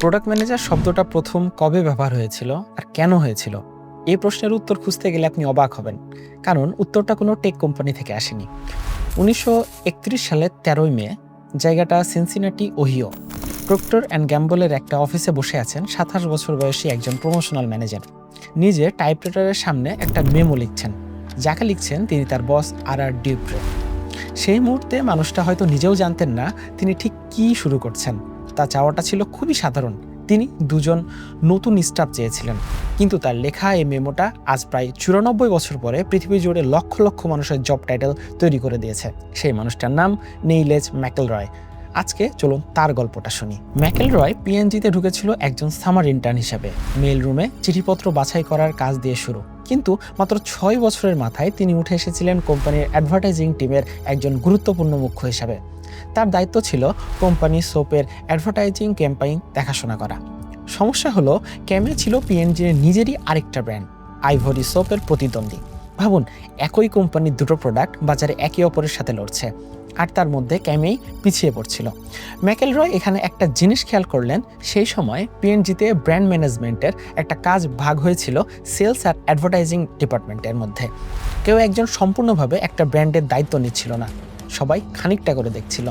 Product manager শব্দটা প্রথম কবে ব্যবহার হয়েছিল আর কেন হয়েছিল? এই প্রশ্নের উত্তর খুঁজতে গেলে আপনি অবাক হবেন, কারণ উত্তরটা কোনো টেক কোম্পানি থেকে আসেনি। 1931 সালের 13 মে, জায়গাটা সিনসিনাটি, ওহিও। প্রক্টর অ্যান্ড গ্যাম্বলের একটা অফিসে বসে আছেন 27 বছর বয়সী একজন প্রমোশনাল ম্যানেজার। নিজে টাইপরাইটারের সামনে একটা মেমো লিখছেন। যাকে লিখছেন তিনি তার বস আর ডিউপ্রে। সেই মুহূর্তে মানুষটা হয়তো নিজেও জানতেন না তিনি ঠিক কী শুরু করছেন। তার চাওয়াটা ছিল খুবই সাধারণ। তিনি দুজন নতুন স্টাফ চেয়েছিলেন, কিন্তু তার লেখা এই মেমোটা আজ প্রায় 94 বছর পরে পৃথিবী জুড়ে লক্ষ লক্ষ মানুষের জব টাইটেল তৈরি করে দিয়েছে। সেই মানুষটার নাম নেইলেজ ম্যাকেলরয়। আজকে চলুন তার গল্পটা শুনি। ম্যাকেলরয় পিএনজিতে ঢুকেছিল একজন সামার ইন্টার্ন হিসাবে। মেইল রুমে চিঠিপত্র বাছাই করার কাজ দিয়ে শুরু, কিন্তু মাত্র 6 বছরের মাথায় তিনি উঠে এসেছিলেন কোম্পানির অ্যাডভার্টাইজিং টিমের একজন গুরুত্বপূর্ণ মুখ্য হিসাবে। তার দায়িত্ব ছিল কোম্পানি সোপের অ্যাডভার্টাইজিং ক্যাম্পেইন দেখাশোনা করা। সমস্যা হলো, ক্যামে ছিল পিএনজির নিজেরই আরেকটা ব্র্যান্ড, আইভরি সোপের প্রতিদ্বন্দ্বী। ভাবুন, একই কোম্পানির দুটো প্রোডাক্ট বাজারে একে অপরের সাথে লড়ছে, আর তার মধ্যে ক্যামেই পিছিয়ে পড়ছিল। ম্যাকেলরয় এখানে একটা জিনিস খেয়াল করলেন, সেই সময় পিএনজিতে ব্র্যান্ড ম্যানেজমেন্টের একটা কাজ ভাগ হয়েছিল সেলস আর অ্যাডভার্টাইজিং ডিপার্টমেন্টের মধ্যে। কেউ একজন সম্পূর্ণভাবে একটা ব্র্যান্ডের দায়িত্ব নিচ্ছিল না, সবাই খানিকটা করে দেখছিল।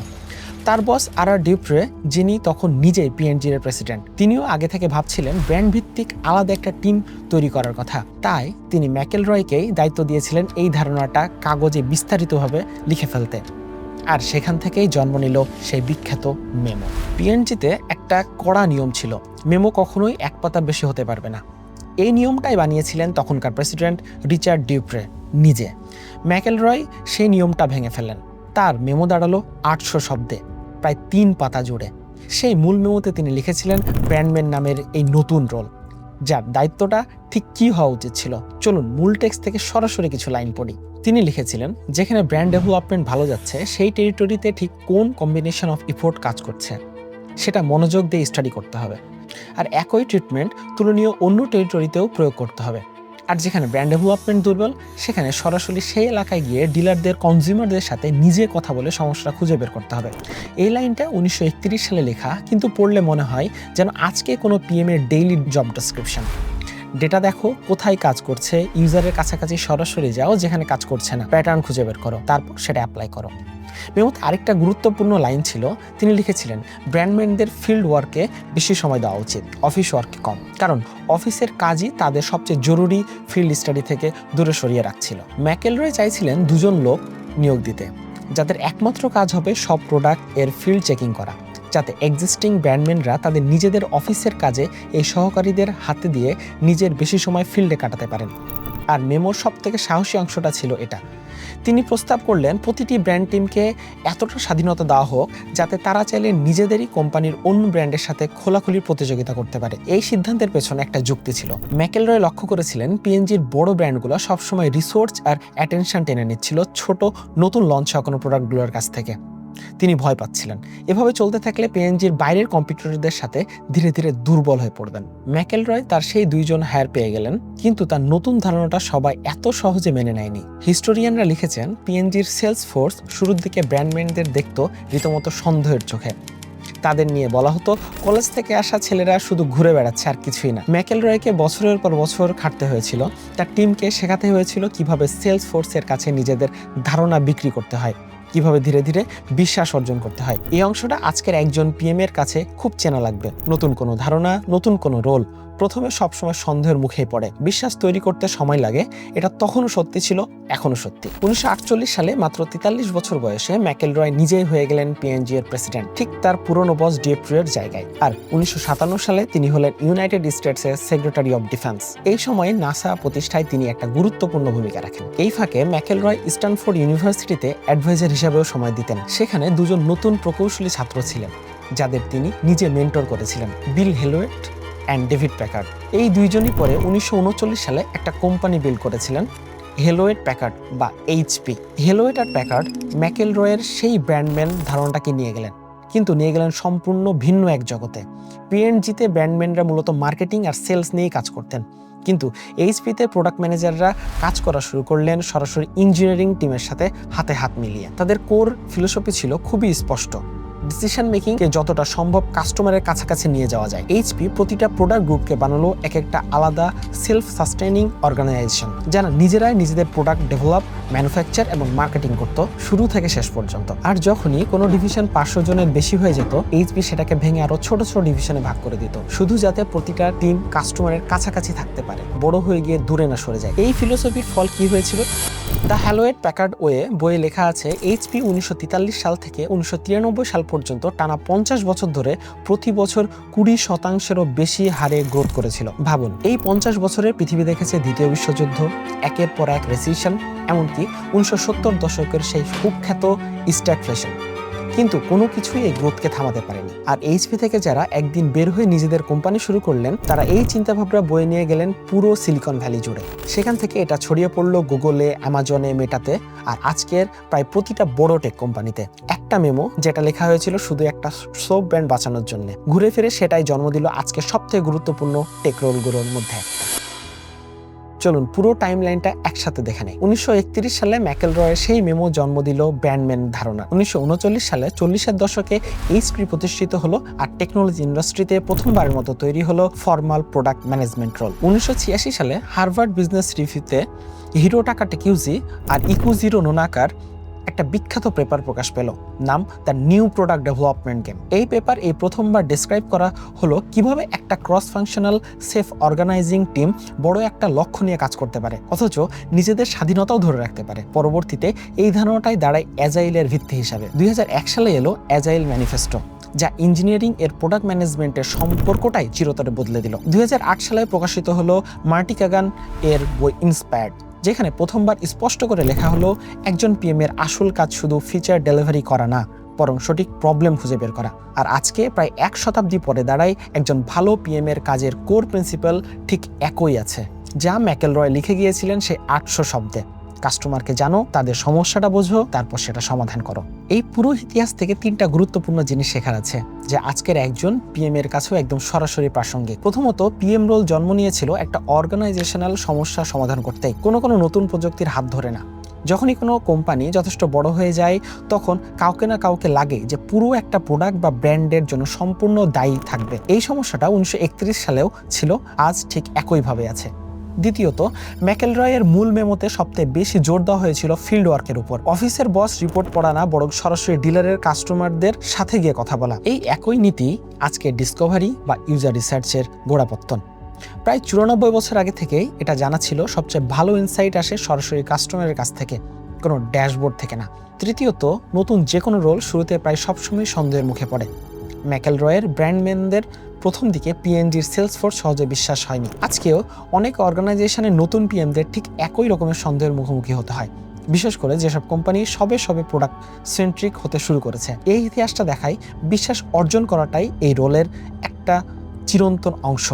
তার বস আর ডিউপ্রে, যিনি তখন নিজেই পিএনজির প্রেসিডেন্ট, তিনিও আগে থেকে ভাবছিলেন ব্র্যান্ড ভিত্তিক আলাদা একটা টিম তৈরি করার কথা। তাই তিনি ম্যাকেলরয়কেই দায়িত্ব দিয়েছিলেন এই ধারণাটা কাগজে বিস্তারিতভাবে লিখে ফেলতে। আর সেখান থেকেই জন্ম নিল সেই বিখ্যাত মেমো। পিএনজিতে একটা কড়া নিয়ম ছিল, মেমো কখনোই এক পাতা বেশি হতে পারবে না। এই নিয়মটাই বানিয়েছিলেন তখনকার প্রেসিডেন্ট রিচার্ড ডিউপ্রে নিজে। ম্যাকেলরয় সেই নিয়মটা ভেঙে ফেলেন। তার মেমো দাঁড়ালো 800 শব্দে, প্রায় 3 পাতা জুড়ে। সেই মূল মেমোতে তিনি লিখেছিলেন ব্র্যান্ডম্যান নামের এই নতুন রোল, যার দায়িত্বটা ঠিক কী হওয়া উচিত ছিল। চলুন মূল টেক্সট থেকে সরাসরি কিছু লাইন পড়ি। তিনি লিখেছিলেন, যেখানে ব্র্যান্ড ডেভেলপমেন্ট ভালো যাচ্ছে, সেই টেরিটরিতে ঠিক কোন কম্বিনেশন অফ ইফোর্ট কাজ করছে সেটা মনোযোগ দিয়ে স্টাডি করতে হবে। আর একই ট্রিটমেন্ট তুলনীয় অন্য টেরিটরিতেও প্রয়োগ করতে হবে। আর যেখানে ব্র্যান্ড ডেভেলপমেন্ট দুর্বল, সেখানে সরাসরি সেই এলাকায় গিয়ে ডিলারদের, কনজিউমারদের সাথে নিজে কথা বলে সমস্যাটা খুঁজে বের করতে হবে। এই লাইনটা 1931 সালে লেখা, কিন্তু পড়লে মনে হয় যেন আজকে কোনো পিএম এর ডেইলি জব ডেসক্রিপশন। ডেটা দেখো কোথায় কাজ করছে, ইউজারের কাছাকাছি সরাসরি যাও, যেখানে কাজ করছে না প্যাটার্ন খুঁজে বের করো, তারপর সেটা অ্যাপ্লাই করো। মেমোতে আরেকটা গুরুত্বপূর্ণ লাইন ছিল, তিনি লিখেছিলেন ব্র্যান্ডম্যানদের ফিল্ড ওয়ার্কে বেশি সময় দেওয়া উচিত, অফিস ওয়ার্কে কম, কারণ অফিসের কাজই তাদের সবচেয়ে জরুরি ফিল্ড স্টাডি থেকে দূরে সরিয়ে রাখছিল। ম্যাকেলরয় চাইছিলেন দুজন লোক নিয়োগ দিতে, যাদের একমাত্র কাজ হবে সব প্রোডাক্ট এর ফিল্ড চেকিং করা, যাতে এক্সিস্টিং ব্র্যান্ডম্যানরা তাদের নিজেদের অফিসের কাজে এই সহকারীদের হাতে দিয়ে নিজের বেশি সময় ফিল্ডে কাটাতে পারেন। আর মেমোর সব থেকে সাহসী অংশটা ছিল এটা, তিনি প্রস্তাব করলেন প্রতিটি ব্র্যান্ড টিমকে এতটা স্বাধীনতা দেওয়া হোক যাতে তারা চাইলে নিজেদেরই কোম্পানির অন্য ব্র্যান্ডের সাথে খোলাখুলি প্রতিযোগিতা করতে পারে। এই সিদ্ধান্তের পেছনে একটা যুক্তি ছিল। ম্যাকেলরয় লক্ষ্য করেছিলেন পিএনজির বড় ব্র্যান্ডগুলো সবসময় রিসোর্স আর অ্যাটেনশন টেনে নিচ্ছিল ছোট নতুন লঞ্চ হওয়া কোনো প্রোডাক্টগুলোর কাছ থেকে। তিনি ভয় পাচ্ছিলেন এভাবে চলতে থাকলে পিএনজির বাইরের কম্পিটিটরদের সাথে ধীরে ধীরে দুর্বল হয়ে পড়বেন। ম্যাকেলরয় তার সেই দুইজন হায়ার পেয়ে গেলেন, কিন্তু তার নতুন ধারণাটা সবাই এত সহজে মেনে নেয়নি। হিস্টোরিয়ানরা লিখেছেন পিএনজির সেলস ফোর্স শুরুর দিকে ব্র্যান্ডম্যানদের দেখত রীতিমতো সন্দেহের চোখে। তাদের নিয়ে বলা হতো কলেজ থেকে আসা ছেলেরা শুধু ঘুরে বেড়াচ্ছে আর কিছুই না। ম্যাকেলরয়কে বছরের পর বছর খাটতে হয়েছিল, তার টিমকে শেখাতে হয়েছিল কিভাবে সেলস ফোর্সের কাছে নিজেদের ধারণা বিক্রি করতে হয়, কিভাবে ধীরে ধীরে বিশ্বাস অর্জন করতে হয়। এই অংশটা আজকের একজন পিএম এর কাছে খুব চেনা লাগবে। নতুন কোনো ধারণা, নতুন কোনো রোল, প্রথমে সবসময় সন্দেহের মুখেই পড়ে। বিশ্বাস তৈরি করতে সময় লাগে, এটা তখনও সত্যি ছিল, এখনও সত্যি। 1948 সালে মাত্র 43 বছর বয়সে ম্যাকেলরয় নিজেই হয়ে গেলেন পিএনজি এর প্রেসিডেন্ট, ঠিক তার পুরনো বস ডিউপ্রের জায়গায়। আর 1957 সালে তিনি হলেন ইউনাইটেড স্টেটসের সেক্রেটারি অফ ডিফেন্স। এই সময়ে নাসা প্রতিষ্ঠায় তিনি একটা গুরুত্বপূর্ণ ভূমিকা রাখেন। এই ফাঁকে ম্যাকেলরয় স্ট্যানফোর্ড ইউনিভার্সিটিতে অ্যাডভাইজার হিসাবেও সময় দিতেন। সেখানে দুজন নতুন প্রকৌশলী ছাত্র ছিলেন, যাদের তিনি নিজে মেন্টর করেছিলেন, বিল হেলোয়েট অ্যান্ড ডেভিড প্যাকার্ড। এই দুইজনই পরে 1939 সালে একটা কোম্পানি বিল্ড করেছিলেন, হেলোয়েট প্যাকার্ড বা এইচপি। হেলোয়েট আর প্যাকার্ড ম্যাকেলরয়ের সেই ব্র্যান্ডম্যান ধারণাটাকে নিয়ে গেলেন, কিন্তু নিয়ে গেলেন সম্পূর্ণ ভিন্ন এক জগতে। পিএনজিতে ব্র্যান্ডম্যানরা মূলত মার্কেটিং আর সেলস নিয়েই কাজ করতেন, কিন্তু এইচপিতে প্রোডাক্ট ম্যানেজাররা কাজ করা শুরু করলেন সরাসরি ইঞ্জিনিয়ারিং টিমের সাথে হাতে হাত মিলিয়ে। তাদের কোর ফিলোসফি ছিল খুবই স্পষ্ট, ডিসিশন মেকিং কে যতটা সম্ভব কাস্টমারের কাছাকাছি নিয়ে যাওয়া যায়। এইচপি প্রতিটা প্রোডাক্ট গ্রুপকে বানালো এক একটা আলাদা সেলফ সাস্টেইনিং অর্গানাইজেশন, যারা নিজেরাই নিজেদের প্রোডাক্ট ডেভেলপ, ম্যানুফ্যাকচার এবং মার্কেটিং করত শুরু থেকে শেষ পর্যন্ত। আর যখনই কোনো ডিভিশন 500 জনের বেশি হয়ে যেত, এইচপি সেটাকে ভেঙে আরো ছোট ছোট ডিভিশনে ভাগ করে দিত, শুধু যাতে প্রতিটা টিম কাস্টমারের কাছাকাছি থাকতে পারে, বড় হয়ে গিয়ে দূরে না সরে যায়। এই ফিলোসফির ফল কি হয়েছিল? দ্য হ্যালোয়েট প্যাকার্ড ওয়ে বইয়ে লেখা আছে, এইচপি 1943 সাল থেকে 1993 সাল পর্যন্ত টানা 50 বছর ধরে প্রতি বছর 20%-এরও বেশি হারে গ্রোথ করেছিল। ভাবুন, এই 50 বছরে পৃথিবী দেখেছে দ্বিতীয় বিশ্বযুদ্ধ, একের পর এক রেসিশন, এমনকি 1970 দশকের সেই কুখ্যাত স্ট্যাগফ্লেশন, কিন্তু কোনো কিছুই এই গ্রোথকে থামাতে পারেনি। আর এইচপি থেকে যারা একদিন বের হয়ে নিজেদের কোম্পানি শুরু করলেন, তারা এই চিন্তাভাবনা বয়ে নিয়ে গেলেন পুরো সিলিকন ভ্যালি জুড়ে। সেখান থেকে এটা ছড়িয়ে পড়লো গুগলে, অ্যামাজনে, মেটাতে, আর আজকের প্রায় প্রতিটা বড় টেক কোম্পানিতে। একটা মেমো যেটা লেখা হয়েছিল শুধু একটা সোপ ব্র্যান্ড বাঁচানোর জন্য, ঘুরে ফিরে সেটাই জন্ম দিল আজকের সবথেকে গুরুত্বপূর্ণ টেক রোলগুলোর মধ্যে। চলুন পুরো টাইমলাইনটা একসাথে দেখে নেই। 1931 সালে ম্যাকেলরয়ের সেই মেমো জন্ম দিল ব্র্যান্ডম্যান ধারণা। 1939 সালে 40-এর দশকে এইচপি প্রতিষ্ঠিত হলো, আর টেকনোলজি ইন্ডাস্ট্রিতে প্রথমবারের মতো তৈরি হলো ফর্মাল প্রোডাক্ট ম্যানেজমেন্ট রোল। 1986 সালে হার্ভার্ড বিজনেস রিভিউতে হিরোটাকা টেকিউজি আর ইকুজিরো নোনাকার একটা বিখ্যাত পেপার প্রকাশ পেল, নাম the new product development game. এই পেপার এই প্রথমবার ডেসক্রাইব করা হলো কিভাবে একটা cross functional self organizing team বড় একটা লক্ষ্য নিয়ে কাজ করতে পারে, অথচ নিজেদের স্বাধীনতাও ধরে রাখতে পারে। পরবর্তীতে এই ধারণাটাই দাঁড়ায় অ্যাজাইলের ভিত্তি হিসাবে। 2001 সালে এলো অ্যাজাইল ম্যানিফেস্টো, যা ইঞ্জিনিয়ারিং এর প্রোডাক্ট ম্যানেজমেন্টের সম্পর্কটাই চিরতরে বদলে দিল। 2008 সালে প্রকাশিত হলো মার্টি কাগান এর বই ইন্সপায়ার্ড, যেখানে প্রথমবার স্পষ্ট করে লেখা হলো একজন পিএম এর আসল কাজ শুধু ফিচার ডেলিভারি করা না, বরং সঠিক প্রবলেম খুঁজে বের করা। আর আজকে প্রায় 1 শতাব্দী পরে দাঁড়ায় একজন ভালো পিএম এর কাজের কোর প্রিন্সিপাল ঠিক একই আছে, যা ম্যাকেলরয় লিখে গিয়েছিলেন সেই 800 শব্দে। কাস্টমারকে জানো, তাদের সমস্যাটা বোঝো, তারপর সেটা সমাধান করো। এই পুরো ইতিহাস থেকে 3টা গুরুত্বপূর্ণ জিনিস শেখার আছে, যে আজকের একজন পিএম এর কাছেও একদম সরাসরি প্রাসঙ্গিক। প্রথমত, পিএম রোল জন্ম নিয়েছিল একটা অর্গানাইজেশনাল সমস্যা সমাধান করতে, কোনো নতুন প্রযুক্তির হাত ধরে না। যখনই কোনো কোম্পানি যথেষ্ট বড় হয়ে যায়, তখন কাউকে না কাউকে লাগে যে পুরো একটা প্রোডাক্ট বা ব্র্যান্ডের জন্য সম্পূর্ণ দায়ী থাকবে। এই সমস্যাটা 1931 সালেও ছিল, আজ ঠিক একইভাবে আছে। দ্বিতীয়ত, ম্যাকেলরয়ের মূল মেমোতে সবচেয়ে বেশি জোর দেওয়া হয়েছিল ফিল্ড ওয়ার্কের উপর। অফিসের বস রিপোর্ট পড়া না, বরং সরাসরি ডিলারের কাস্টমারদের সাথে গিয়ে কথা বলা। এই একই নীতি আজকে ডিসকভারি বা ইউজার রিসার্চের গোড়াপত্তন। প্রায় 94 বছর আগে থেকেই এটা জানা ছিল, সবচেয়ে ভালো ইনসাইট আসে সরাসরি কাস্টমারের কাছ থেকে, কোনো ড্যাশবোর্ড থেকে না। তৃতীয়ত, নতুন যে কোনো রোল শুরুতে প্রায় সবসময় সন্দেহের মুখে পড়ে। ম্যাকেলরয়ের ব্র্যান্ডম্যানদের প্রথম দিকে পিএনজির সেলস ফোর্স সহজে বিশ্বাস হয়নি। আজকেও অনেক অর্গানাইজেশনের নতুন পিএমদের ঠিক একই রকমের সন্দেহের মুখোমুখি হতে হয়, বিশেষ করে যেসব কোম্পানি সবে প্রোডাক্ট সেন্ট্রিক হতে শুরু করেছে। এই ইতিহাসটা দেখায় বিশ্বাস অর্জন করাটাই এই রোলের একটা চিরন্তন অংশ,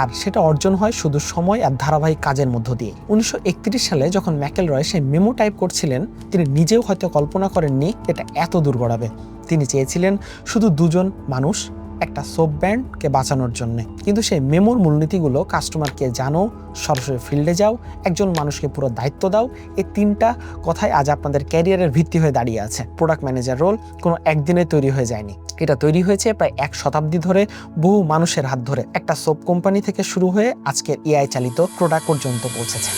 আর সেটা অর্জন হয় শুধু সময় আর ধারাবাহিক কাজের মধ্য দিয়ে। 1931 সালে যখন ম্যাকেলরয় সেই মেমো টাইপ করছিলেন, তিনি নিজেও হয়তো কল্পনা করেননি এটা এত দূর গড়াবে। তিনি চেয়েছিলেন শুধু 2 জন মানুষ একটা সোপ ব্র্যান্ডকে বাঁচানোর জন্য, কিন্তু সেই মেমোর মূলনীতিগুলো কাস্টমারকে জানো, সরাসরি ফিল্ডে যাও, একজন মানুষকে পুরো দায়িত্ব দাও, এই 3টা কথাই আজ আপনাদের ক্যারিয়ারের ভিত্তি হয়ে দাঁড়িয়ে আছে। প্রোডাক্ট ম্যানেজার রোল কোনো একদিনে তৈরি হয়ে যায়নি, এটা তৈরি হয়েছে প্রায় 1 শতাব্দী ধরে, বহু মানুষের হাত ধরে। একটা সোপ কোম্পানি থেকে শুরু হয়ে আজকের এআই চালিত প্রোডাক্ট পর্যন্ত পৌঁছেছে।